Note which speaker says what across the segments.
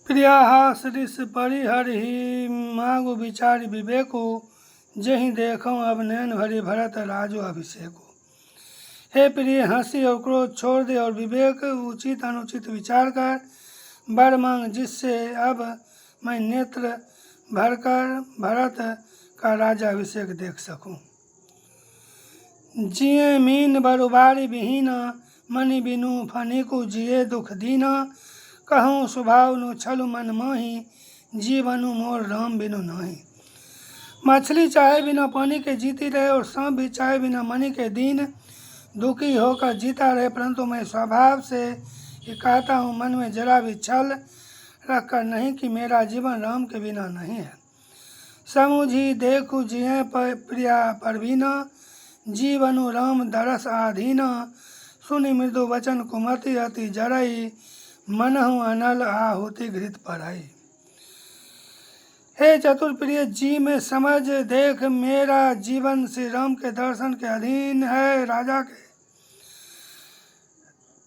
Speaker 1: प्रिया सरिस परिहरि मागु विचार विवेको, जही देखो अब नैन भरी भरत राजो अभिषेको। हे प्रिय, हंसी और क्रोध छोड़ दे और विवेक उचित अनुचित विचार कर। वर मांग जिससे अब मैं नेत्र भरकर भरत का राजा अभिषेक देख सकूं। जिये मीन बरुबारी विहीन, मनि बिनु फनिकु जिये दुख दीना। कहूँ स्वभाव नु छलु मन मोही, जीवनु मोर राम बिनु नाही। मछली चाहे बिना पानी के जीती रहे और सांप भी चाहे बिना मणि के दीन दुखी होकर जीता रहे, परंतु मैं स्वभाव से ये कहता हूँ मन में जरा भी छल रखकर नहीं कि मेरा जीवन राम के बिना नहीं है। समुझी देखू जिये प्रिया परवीना, जीवनु राम दरस आधीना। सुनि मृदु वचन कुमति अति जरई, मनहु अनल आहुति घृत पढ़ई। हे चतुर प्रिय जी, में समझ देख मेरा जीवन श्री राम के दर्शन के अधीन है। राजा के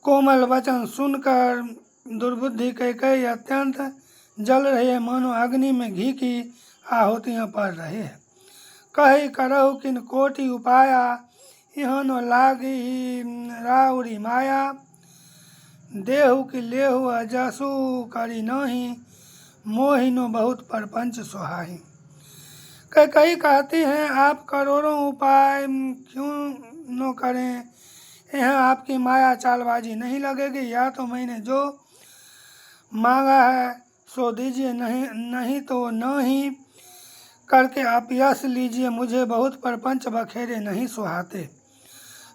Speaker 1: कोमल वचन सुनकर दुर्बुद्धि कैकई अत्यंत जल रहे, मानो अग्नि में घी की आहुतियां पड़ रही है। कही करहु किन कोटि उपाया, यहाँ न लागी राउरी माया। देहु की लेहु अजसु करी नाही, मोहिनो बहुत परपंच सुहाई। कई कहती हैं आप करोड़ों उपाय क्यों न करें, यहाँ आपकी माया चालबाजी नहीं लगेगी। या तो मैंने जो मांगा है सो दीजिए, नहीं तो नहीं करके आप यश लीजिए। मुझे बहुत परपंच बखेरे नहीं सुहाते।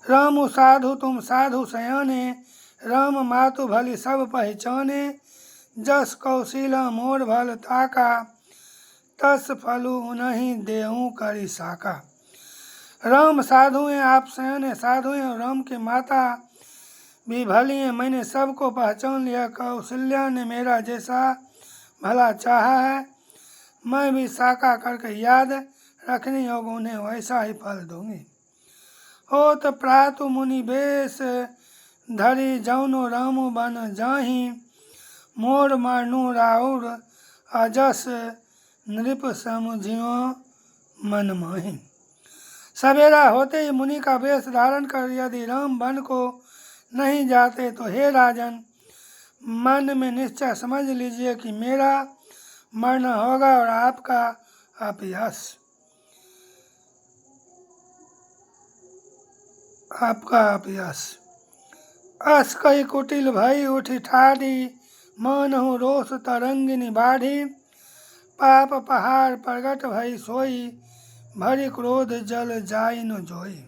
Speaker 1: राम साधु तुम साधु सयाने, राम मातु भली सब पहचाने। जस कौशीला मोर भल ताका, तस फलु उन्हीं देहूँ करी साका। राम साधु हैं, आप सयाने साधु हैं और राम की माता भी भली हैं। मैंने सबको पहचान लिया। कौशल्या ने मेरा जैसा भला चाहा है, मैं भी साका करके याद रखनी होगी, उन्हें वैसा ही फल दूंगी। हो तो प्रातु मुनि बेश धरी, जौनो रामु बन जाही। मोर मारनु राउर अजस, नृप समुझियो मन माही। सवेरा होते ही मुनि का वेश धारण कर यदि राम वन को नहीं जाते तो हे राजन, मन में निश्चय समझ लीजिए कि मेरा मरना होगा और आपका अपयश। अस कई कुटिल भई उठी ठाड़ी, मानहु रोष तरंगिनी बाढ़ी। पाप पहाड़ प्रगट भई सोई, भरी क्रोध जल जाई न जोई।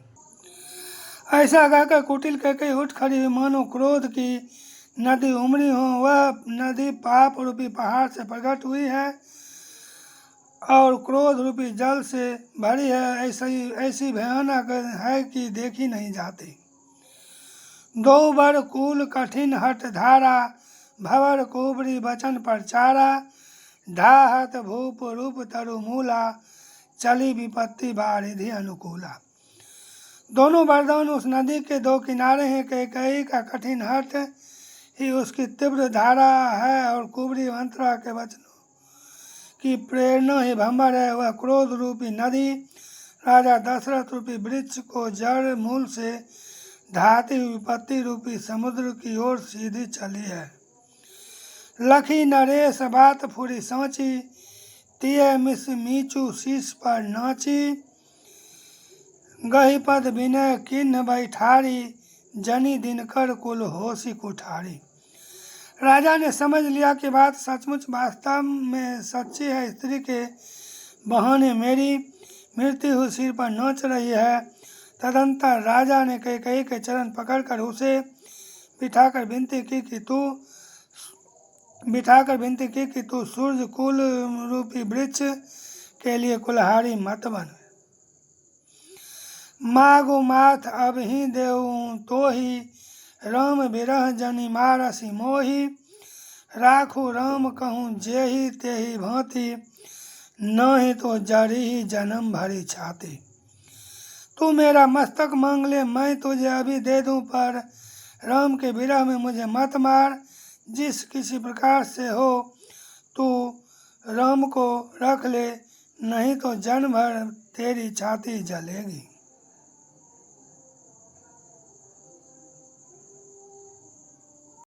Speaker 1: ऐसा कहकर कुटिल कहकर उठ खड़ी हुई, मानो क्रोध की नदी उमड़ी हो। वह नदी पाप रूपी पहाड़ से प्रकट हुई है और क्रोध रूपी जल से भरी है। ऐसी भयानक है कि देखी नहीं जाती। दो बर कूल कठिन हट धारा, भवर कुबरी वचन प्रचारा। ढाहत भूप रूप तरु मूला, चली विपत्ति बारिधि अनुकूला। दोनों वरदान उस नदी के दो किनारे हैं। कई का कठिन हट ही उसकी तीव्र धारा है और कुबरी मंत्रा के वचनों की प्रेरणा ही भंवर है। वह क्रोध रूपी नदी राजा दशरथ रूपी वृक्ष को जड़ मूल से ढाती विपत्ति रूपी समुद्र की ओर सीधी चली है। लखी नरेश बात फुरी सांची, तिय मिस मीचू शीश पर नाची। गही पद विनय किन्न बैठारी, जनी दिनकर कुल होशी कुठारी। राजा ने समझ लिया कि बात सचमुच वास्तव में सच्ची है। स्त्री के बहाने मेरी मृत्यु सिर पर नाच रही है। तदंतर राजा ने कैकेयी के चरण पकड़कर उसे बिठाकर विनती की कि तू सूर्य कुल रूपी वृक्ष के लिए कुल्हाड़ी मत बन। मागो माथ अब ही देऊ तो ही, राम बिरह जनि मारसी मोही। राखू राम कहूँ जेहि तेहि भांति, नहीं तो जरी ही जन्म भरी छाती। तू मेरा मस्तक मांग ले, मैं तुझे अभी दे दूं, पर राम के विरह में मुझे मत मार। जिस किसी प्रकार से हो तू राम को रख ले, नहीं तो जन्म भर तेरी छाती जलेगी।